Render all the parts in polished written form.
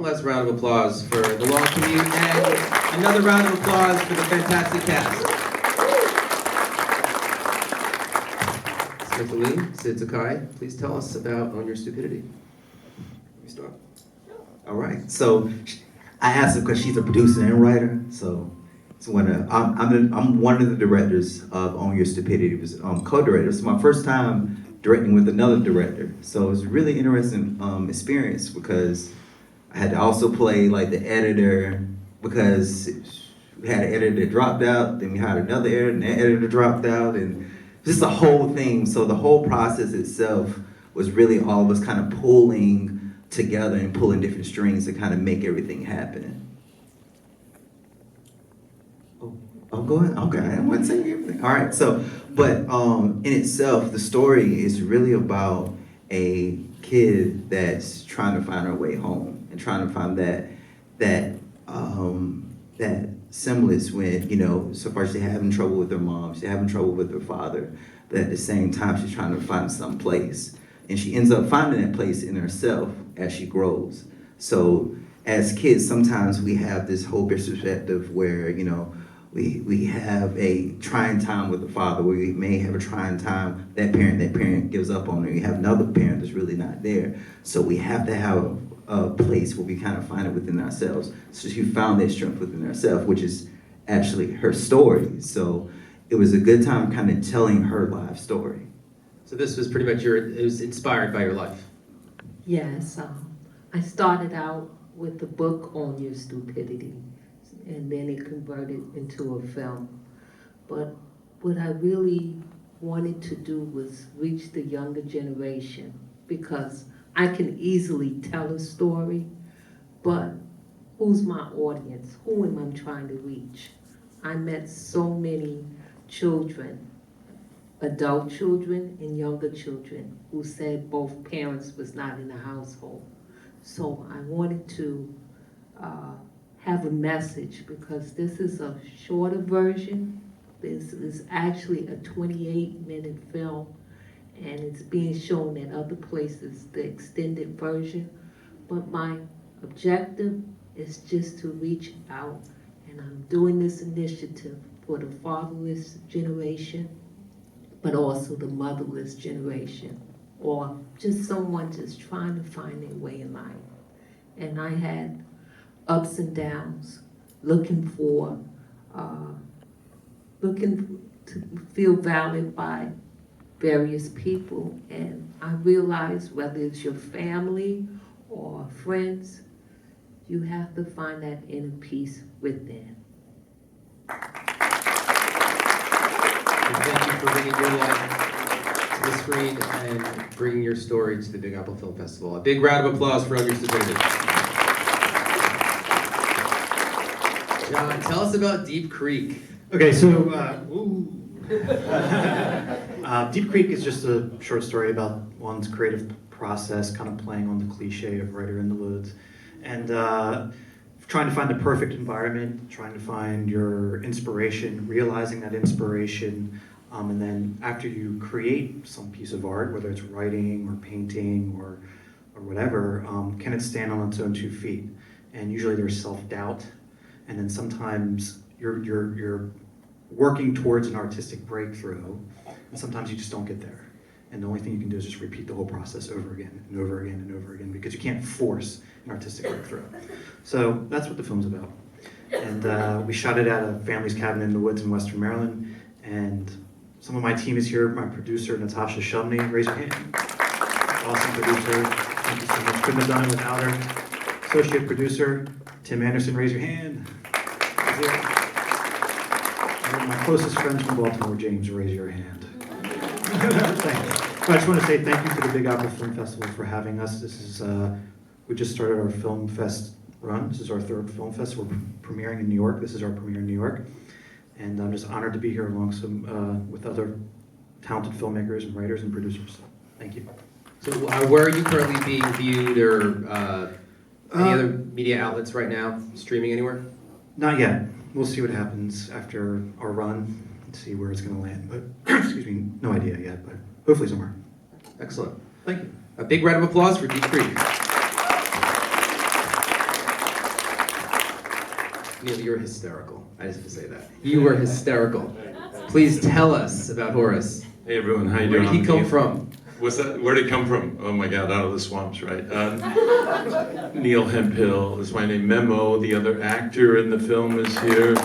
One last round of applause for the long commute, and another round of applause for the fantastic cast. Smith Ali, Sid Sakai, please tell us about Own Your Stupidity. Let me start. All right, so I asked her because she's a producer and writer, so it's I'm one of the directors of Own Your Stupidity. It was co-director. It's my first time directing with another director, so it was a really interesting experience because I had to also play like the editor because we had an editor that dropped out, then we had another editor, and that editor dropped out, and just a whole thing. So the whole process itself was really all of us kind of pulling together and pulling different strings to kind of make everything happen. Oh, go ahead. Okay, I wasn't saying everything. All right, so, but in itself, the story is really about a kid that's trying to find her way home and trying to find that semblance when, you know, so far she's having trouble with her mom, she's having trouble with her father, but at the same time she's trying to find some place. And she ends up finding that place in herself as she grows. So as kids, sometimes we have this whole perspective where, you know, we have a trying time with the father, where we may have a trying time, that parent gives up on her. You have another parent that's really not there. So we have to have a place where we kind of find it within ourselves. So she found that strength within herself, which is actually her story. So it was a good time kind of telling her life story. So this was pretty much it was inspired by your life. Yes, I started out with the book On Your Stupidity, and then it converted into a film. But what I really wanted to do was reach the younger generation, because I can easily tell a story, but who's my audience? Who am I trying to reach? I met so many children, adult children and younger children, who said both parents was not in the household. So I wanted to have a message, because this is a shorter version. This is actually a 28-minute film, and it's being shown at other places, the extended version. But my objective is just to reach out, and I'm doing this initiative for the fatherless generation, but also the motherless generation, or just someone just trying to find their way in life. And I had ups and downs, looking to feel valued by various people. And I realized whether it's your family or friends, you have to find that inner peace within. Thank you for bringing your life to the screen and bringing your story to the Big Apple Film Festival. A big round of applause for Own Your Stupidity. John, tell us about Deep Creak. Okay, so Deep Creak is just a short story about one's creative process, kind of playing on the cliche of writer in the woods, and trying to find the perfect environment, trying to find your inspiration, realizing that inspiration, and then after you create some piece of art, whether it's writing or painting or whatever, can it stand on its own 2 feet? And usually there's self-doubt, and then sometimes you're working towards an artistic breakthrough, and sometimes you just don't get there. And the only thing you can do is just repeat the whole process over again and over again and over again, because you can't force an artistic breakthrough. So that's what the film's about. And we shot it at a family's cabin in the woods in Western Maryland. And some of my team is here. My producer, Natasha Shumney, raise your hand. Awesome producer. Thank you so much. Couldn't have done it without her. Associate producer, Tim Anderson, raise your hand. He's here. And my closest friends from Baltimore, James, raise your hand. Thanks. I just want to say thank you to the Big Apple Film Festival for having us. This is, we just started our Film Fest run. This is our 3rd Film Fest. We're premiering in New York. This is our premiere in New York. And I'm just honored to be here alongside with other talented filmmakers and writers and producers. So, thank you. So where are you currently being viewed, or any other media outlets right now, streaming anywhere? Not yet. We'll see what happens after our run and see where it's going to land. But, excuse me, no idea yet, but hopefully somewhere. Excellent. Thank you. A big round of applause for Deep Creak. Neil, you're hysterical. I just have to say that. You were hysterical. Please tell us about Horace. Hey everyone, how you Where doing? did he come from? What's that? Where did it come from? Oh my God, out of the swamps, right? Neil Hemphill is my name. Memo, the other actor in the film, is here.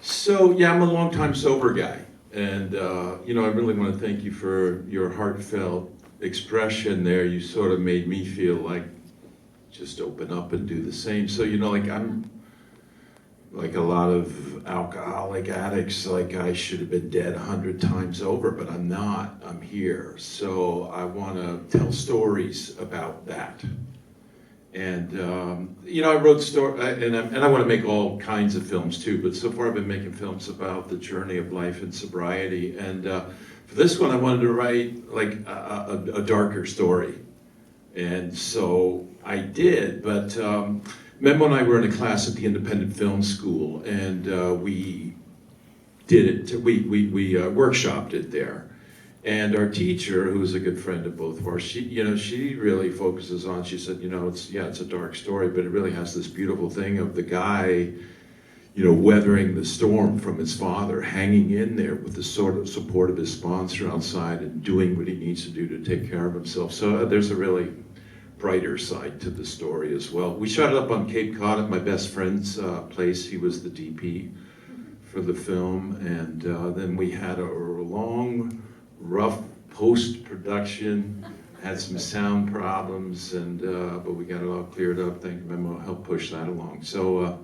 So yeah, I'm a longtime sober guy, and I really want to thank you for your heartfelt expression there. You sort of made me feel like just open up and do the same. So I'm like a lot of alcoholic addicts, like I should have been dead 100 times over, but I'm not. I'm here. So I want to tell stories about that. And I wrote and I want to make all kinds of films too. But so far, I've been making films about the journey of life and sobriety. And for this one, I wanted to write like a darker story. And so I did. But Memo and I were in a class at the Independent Film School, and we did it. We workshopped it there. And our teacher, who was a good friend of both of ours, she really focuses on. She said, it's a dark story, but it really has this beautiful thing of the guy, weathering the storm from his father, hanging in there with the sort of support of his sponsor outside, and doing what he needs to do to take care of himself. So there's a really brighter side to the story as well. We shot it up on Cape Cod at my best friend's place. He was the DP for the film, and then we had a long, rough post-production, had some sound problems, and but we got it all cleared up. Thank you, Memo, helped push that along. So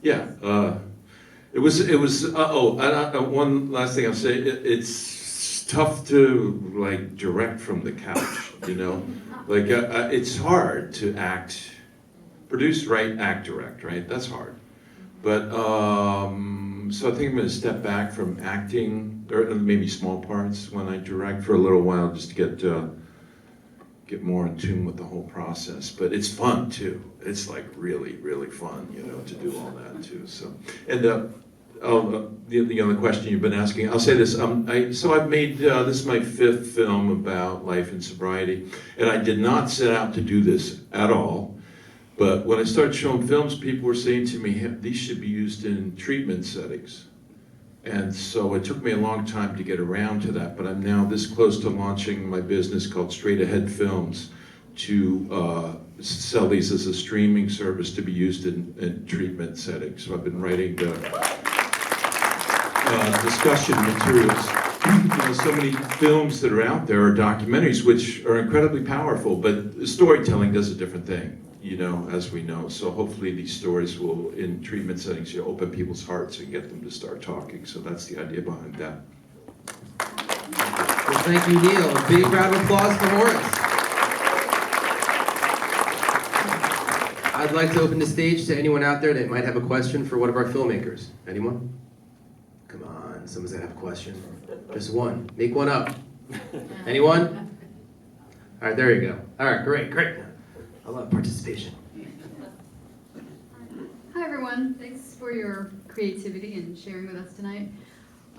it was. One last thing I'll say. It's tough to like direct from the couch. It's hard to act, produce, write, act, direct. Right, that's hard. But so I think I'm going to step back from acting, or maybe small parts when I direct for a little while, just to get more in tune with the whole process. But it's fun too. It's like really, really fun, to do all that too. So, and the other question you've been asking, I'll say this. I've made this is my 5th film about life and sobriety, and I did not set out to do this at all. But when I started showing films, people were saying to me, these should be used in treatment settings. And so it took me a long time to get around to that, but I'm now this close to launching my business called Straight Ahead Films to sell these as a streaming service to be used in treatment settings. So I've been writing the discussion materials. So many films that are out there are documentaries, which are incredibly powerful, but storytelling does a different thing. As we know. So hopefully these stories will, in treatment settings, open people's hearts and get them to start talking. So that's the idea behind that. Well, thank you, Neil. A big round of applause for Horace. I'd like to open the stage to anyone out there that might have a question for one of our filmmakers. Anyone? Come on, someone's gonna have a question. Just one. Make one up. Anyone? All right, there you go. All right, great. I love participation. Hi everyone, thanks for your creativity and sharing with us tonight.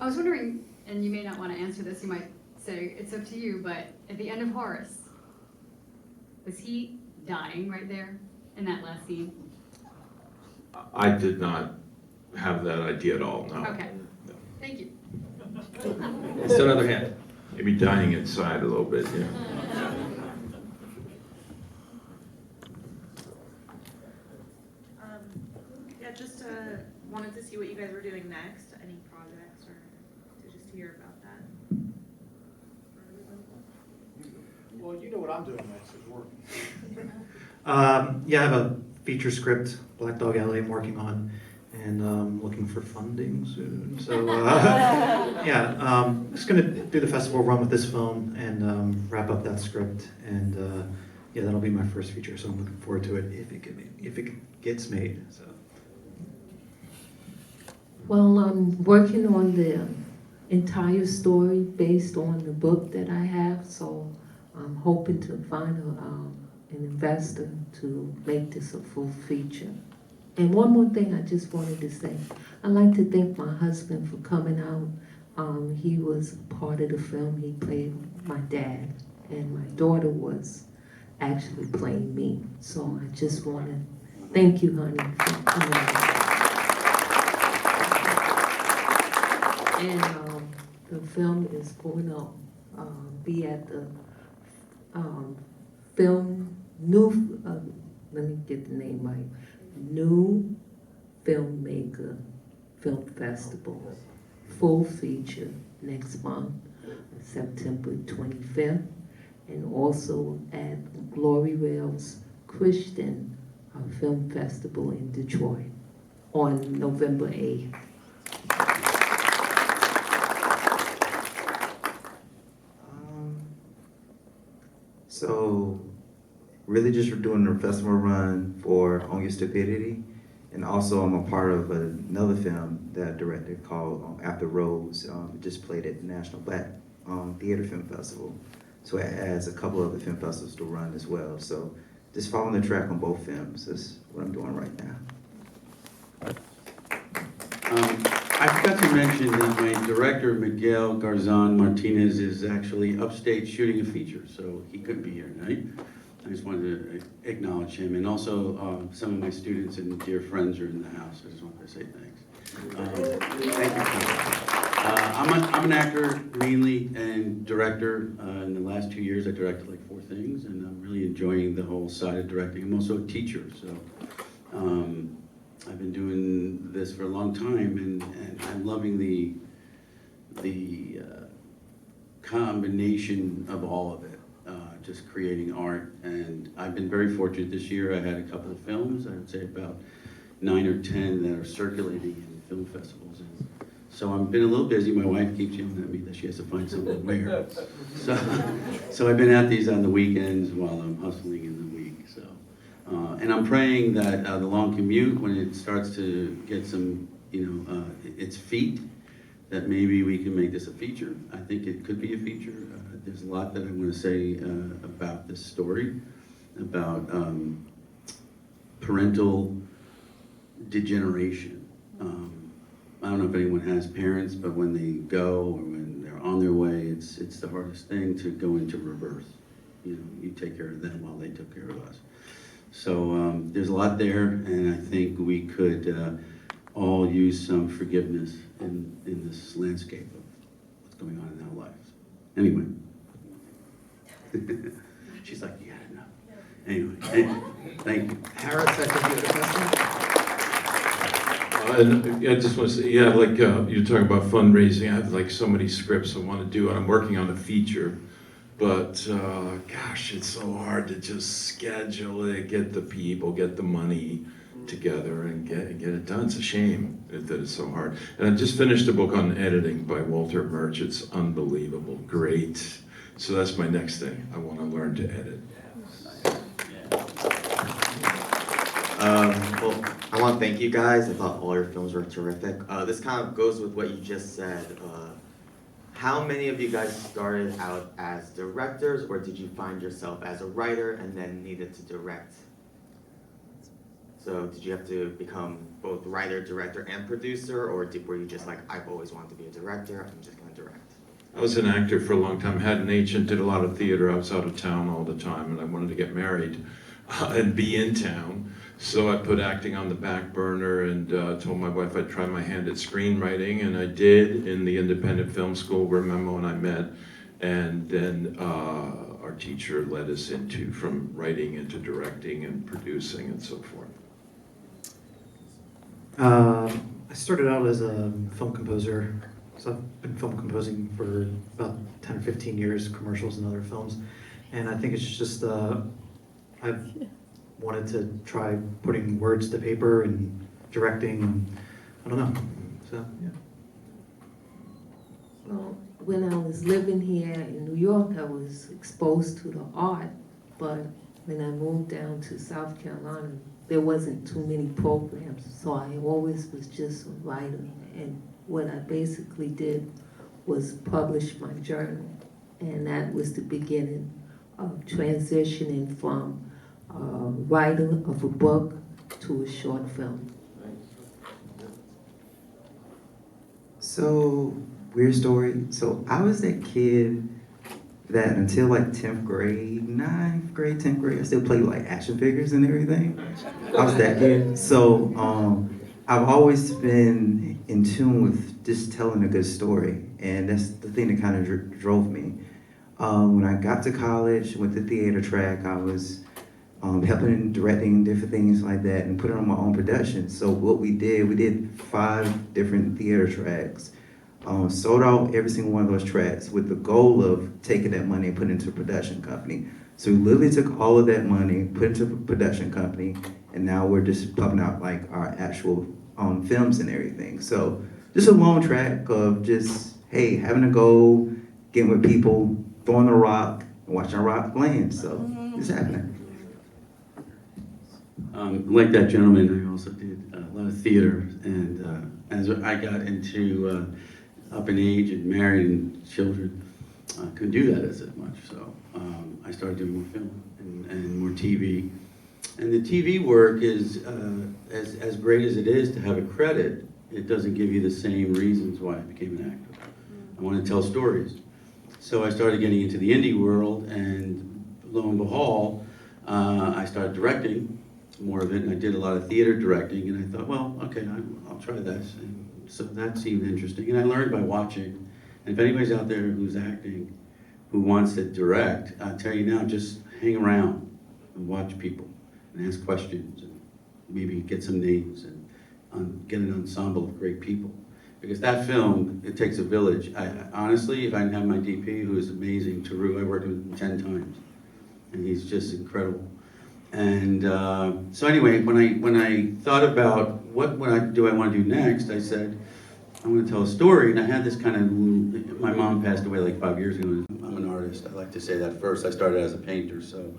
I was wondering, and you may not want to answer this, you might say it's up to you, but at the end of Horace, was he dying right there in that last scene? I did not have that idea at all, no. Okay, No. thank you. Still another hand. Maybe dying inside a little bit, yeah. Just wanted to see what you guys were doing next, any projects, or to just hear about that. Well, you know what I'm doing next is working. I have a feature script, Black Dog LA, I'm working on, and looking for funding soon. So just gonna do the festival run with this film and wrap up that script, and that'll be my first feature. So I'm looking forward to it if it gets made. So. Well, I'm working on the entire story based on the book that I have, so I'm hoping to find an investor to make this a full feature. And one more thing I just wanted to say. I'd like to thank my husband for coming out. He was part of the film. He played my dad, and my daughter was actually playing me. So I just want to thank you, honey, for coming out. And the film is going to be at the let me get the name right, New Filmmaker Film Festival, full feature next month, September 25th, and also at Glory Rail's Christian Film Festival in Detroit on November 8th. So, really just doing the festival run for On Your Stupidity, and also I'm a part of another film that I directed called After Rose. It just played at the National Black Theater Film Festival. So it has a couple other film festivals to run as well. So just following the track on both films is what I'm doing right now. I forgot to mention that my director, Miguel Garzon Martinez, is actually upstate shooting a feature, so he couldn't be here tonight. I just wanted to acknowledge him, and also some of my students and dear friends are in the house. I just wanted to say thanks. Thank you. I'm an actor mainly and director. In the last 2 years, I directed like 4 things, and I'm really enjoying the whole side of directing. I'm also a teacher, so I've been doing this for a long time, and I'm loving the combination of all of it. Just creating art, and I've been very fortunate this year. I had a couple of films, I would say about 9 or 10 that are circulating in film festivals. And so I've been a little busy. My wife keeps yelling at me that she has to find something to wear. So I've been at these on the weekends while I'm hustling in the week. So, and I'm praying that the long commute, when it starts to get some, its feet, that maybe we can make this a feature. I think it could be a feature. There's a lot that I want to say about this story, about parental degeneration. I don't know if anyone has parents, but when they go or when they're on their way, it's the hardest thing to go into reverse. You take care of them while they took care of us. So there's a lot there, and I think we could all use some forgiveness in this landscape of what's going on in our lives. Anyway. She's like, you had enough. Anyway, thank you. Horace, I think you had a question? And I just want to say, yeah, like you're talking about fundraising. I have like so many scripts I want to do, and I'm working on a feature. But gosh, it's so hard to just schedule it, get the people, get the money together, and get it done. It's a shame that it's so hard. And I just finished a book on editing by Walter Murch. It's unbelievable, great. So that's my next thing. I want to learn to edit. Well, I want to thank you guys. I thought all your films were terrific. This kind of goes with what you just said. How many of you guys started out as directors, or did you find yourself as a writer and then needed to direct? So did you have to become both writer, director, and producer, or were you just like, I've always wanted to be a director, I'm just going to direct? I was an actor for a long time, had an agent, did a lot of theater. I was out of town all the time, and I wanted to get married and be in town. So I put acting on the back burner and told my wife I'd try my hand at screenwriting, and I did in the independent film school where Memo and I met. And then our teacher led us from writing into directing and producing and so forth. I started out as a film composer. So I've been film composing for about 10 or 15 years, commercials and other films. And I think it's just, I've wanted to try putting words to paper and directing, and I don't know, so yeah. Well, when I was living here in New York, I was exposed to the art, but when I moved down to South Carolina, there wasn't too many programs, so I always was just a writer. And what I basically did was publish my journal, and that was the beginning of transitioning from writer of a book to a short film. So, weird story. So I was that kid that until like 10th grade, 9th grade, 10th grade, I still played like action figures and everything. I was that kid. So I've always been in tune with just telling a good story. And that's the thing that kind of drove me. When I got to college, went to theater track, I was helping and directing different things like that and putting on my own production. So what we did 5 different theater tracks. Sold out every single one of those tracks with the goal of taking that money and putting it into a production company. So we literally took all of that money, put it into a production company, and now we're just pumping out like our actual films and everything. So just a long track of just, hey, having a goal, getting with people, throwing a rock, and watching a rock land. So it's happening. Like that gentleman, I also did a lot of theater, and as I got into up in age and married and children, I couldn't do that as much. So I started doing more film and more TV. And the TV work is as great as it is to have a credit. It doesn't give you the same reasons why I became an actor. I want to tell stories. So I started getting into the indie world, and lo and behold, I started directing more of it, and I did a lot of theater directing, and I thought, well, okay, I'll try this. And so that seemed interesting, and I learned by watching. And if anybody's out there who's acting, who wants to direct, I'll tell you now, just hang around and watch people and ask questions, and maybe get some names and get an ensemble of great people. Because that film, it takes a village. Honestly, if I didn't have my DP, who is amazing, Taru, I worked with him 10 times, and he's just incredible. And so anyway, when I thought about what do I want to do next, I said, I want to tell a story. And I had this kind of, my mom passed away like 5 years ago. I'm an artist. I like to say that first. I started as a painter. So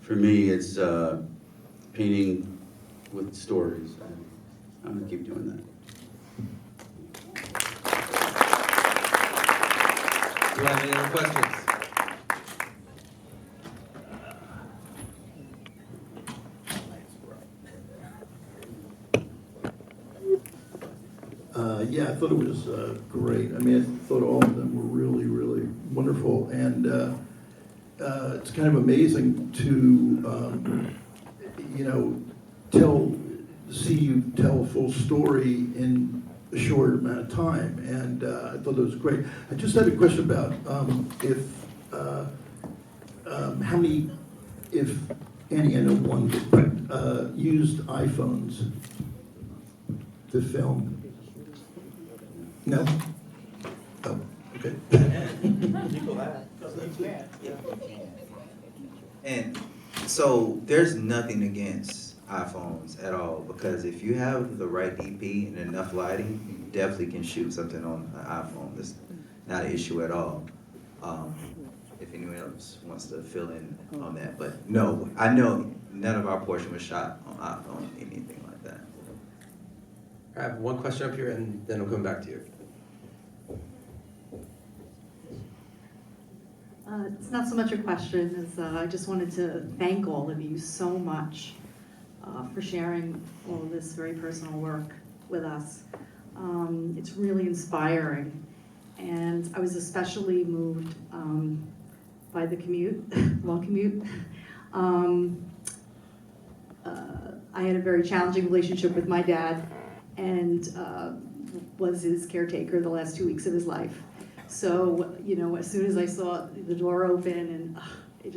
for me, it's painting with stories. And I'm going to keep doing that. Do you have any other questions? Yeah, I thought it was great. I mean, I thought all of them were really, really wonderful. And it's kind of amazing to, see you tell a full story in a short amount of time. And I thought it was great. I just had a question about how many, if any, I know one, but used iPhones to film. No? Oh, okay. And so there's nothing against iPhones at all, because if you have the right DP and enough lighting, you definitely can shoot something on an iPhone. That's not an issue at all. If anyone else wants to fill in on that, but no, I know none of our portion was shot on iPhone, anything like that. I have one question up here, and then I'll come back to you. It's not so much a question as I just wanted to thank all of you so much for sharing all of this very personal work with us. It's really inspiring, and I was especially moved by the Commute, Commute. I had a very challenging relationship with my dad, and was his caretaker the last 2 weeks of his life. So, as soon as I saw the door open, and it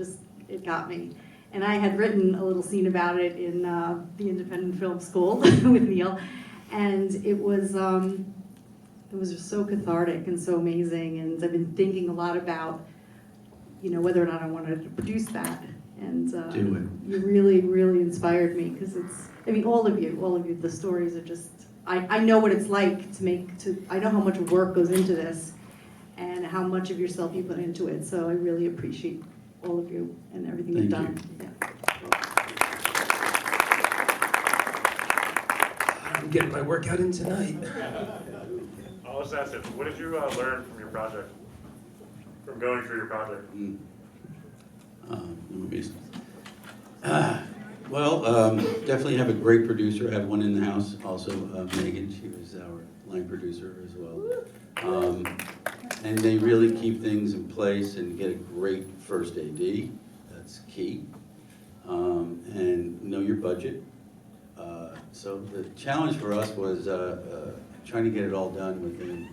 got me. And I had written a little scene about it in the Independent Film School with Neil, and it was just so cathartic and so amazing. And I've been thinking a lot about, whether or not I wanted to produce that. And Do it. you really, really inspired me, because all of you, the stories are just, I know what it's like I know how much work goes into this, and how much of yourself you put into it. So I really appreciate all of you and everything you've done. Yeah. I'm getting my workout in tonight. I'll just ask this, what did you learn from your project? From going through your project? Definitely have a great producer. I have one in the house also, Megan. She was our line producer as well. And they really keep things in place and get a great first AD. That's key. And know your budget. So the challenge for us was trying to get it all done within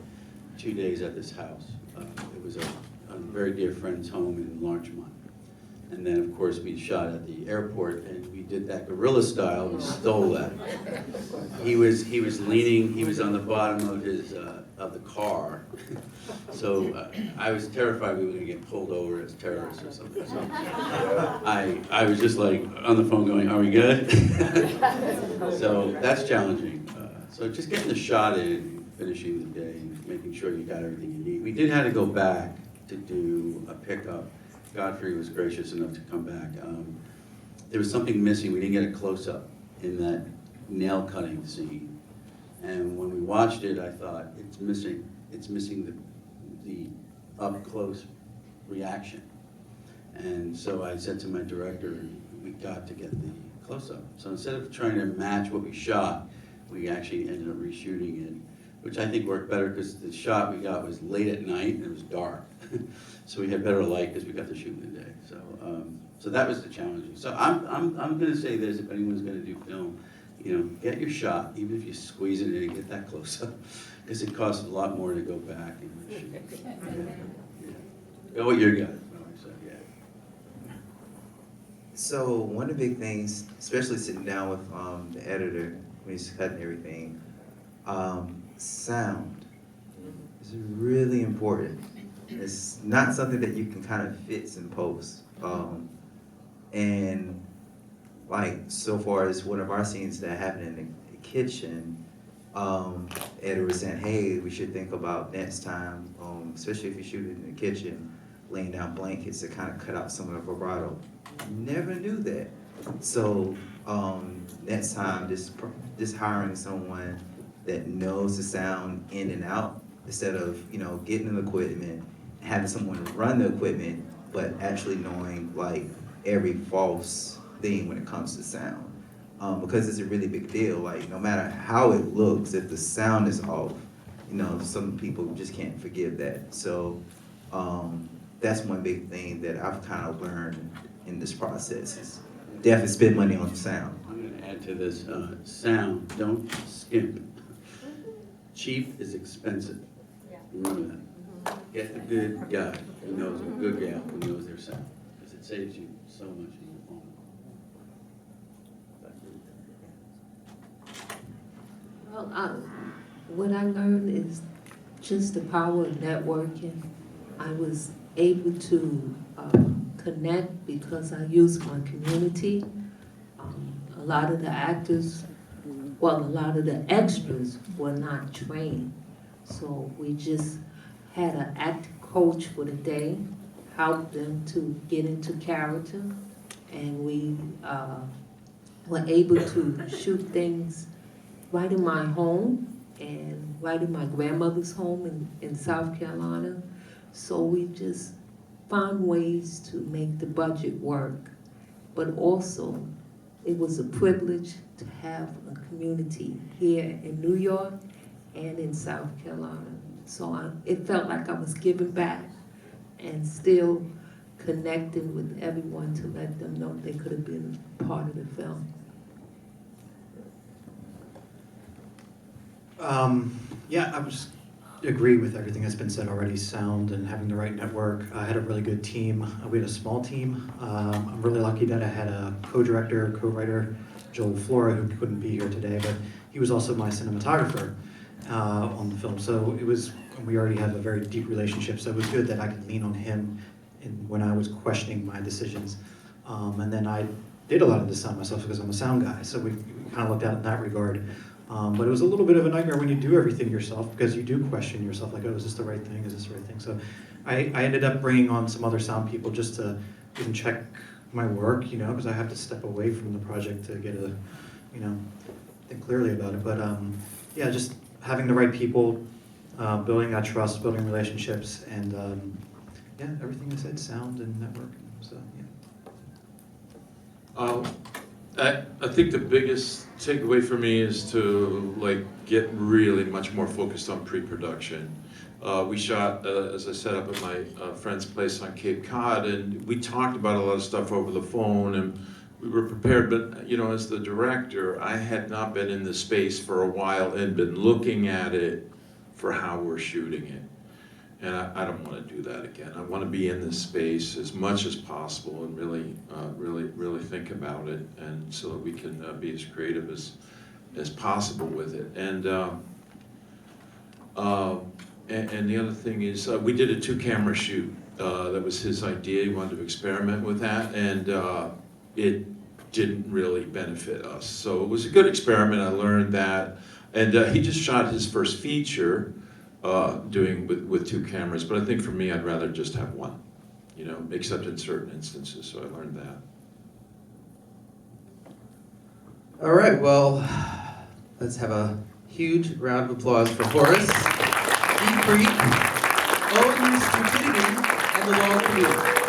2 days at this house. It was a very dear friend's home in Larchmont. And then, of course, we shot at the airport, and we did that guerrilla style. We stole that. He was leaning. He was on the bottom of his of the car. So I was terrified we were going to get pulled over as terrorists or something. So I was just like on the phone going, "Are we good?" So that's challenging. So just getting the shot in, finishing the day, and making sure you got everything you need. We did have to go back to do a pickup. Godfrey was gracious enough to come back. There was something missing. We didn't get a close-up in that nail cutting scene. And when we watched it, I thought, it's missing the up-close reaction. And so I said to my director, we got to get the close-up. So instead of trying to match what we shot, we actually ended up reshooting it, which I think worked better because the shot we got was late at night and it was dark. So we had better light because we got to shoot in the day. So that was the challenging. So I'm going to say this: if anyone's going to do film, get your shot, even if you squeeze it in and get that close up, because it costs a lot more to go back and shoot. Yeah. Go with your gut. Yeah. So one of the big things, especially sitting down with the editor when he's cutting everything, sound is really important. It's not something that you can kind of fix and post. And like so far as one of our scenes that happened in the kitchen, editor was saying, hey, we should think about next time, especially if you shoot it in the kitchen, laying down blankets to kind of cut out some of the vibrato. Never knew that. So next time, just hiring someone that knows the sound in and out, instead of getting the equipment, having someone run the equipment, but actually knowing like every false thing when it comes to sound, because it's a really big deal. Like no matter how it looks, if the sound is off, some people just can't forgive that. So that's one big thing that I've kind of learned in this process is definitely spend money on sound. I'm going to add to this, sound, don't skimp. Cheap is expensive. Remember that. Get the good guy who knows, a good gal who knows their sound, because it saves you so much in the phone. Well, what I learned is just the power of networking. I was able to connect because I used my community. A lot of the actors, a lot of the extras were not trained. So we just had an acting coach for the day, helped them to get into character, and we were able to shoot things right in my home and right in my grandmother's home in South Carolina. So we just found ways to make the budget work. But also, it was a privilege to have a community here in New York and in South Carolina. So it felt like I was giving back and still connecting with everyone to let them know they could have been part of the film. Yeah, I just agree with everything that's been said already. Sound and having the right network. I had a really good team. We had a small team. I'm really lucky that I had a co-director, co-writer, Joel Flora, who couldn't be here today, but he was also my cinematographer on the film. So we already have a very deep relationship, so it was good that I could lean on him when I was questioning my decisions. And then I did a lot of the sound myself because I'm a sound guy, so we kind of looked at it in that regard. But it was a little bit of a nightmare when you do everything yourself, because you do question yourself, like, oh, is this the right thing? Is this the right thing? So I ended up bringing on some other sound people just to even check my work, because I have to step away from the project to get think clearly about it. But yeah, just having the right people, building that trust, building relationships, and yeah, everything I said, sound and network. So yeah. I think the biggest takeaway for me is to get really much more focused on pre-production. We shot, as I said, up at my friend's place on Cape Cod, and we talked about a lot of stuff over the phone, and we were prepared, but, you know, as the director, I had not been in the space for a while and been looking at it for how we're shooting it. And I don't want to do that again. I want to be in this space as much as possible and really think about it, and so that we can be as creative as possible with it. And the other thing is, we did a 2-camera shoot. That was his idea. He wanted to experiment with that, and it didn't really benefit us. So it was a good experiment. I learned that, and he just shot his first feature. Doing with 2 cameras, but I think for me, I'd rather just have 1, you know, except in certain instances, so I learned that. All right, well, let's have a huge round of applause for Horace, Deep Creak, Stupidity, and the Long Commute.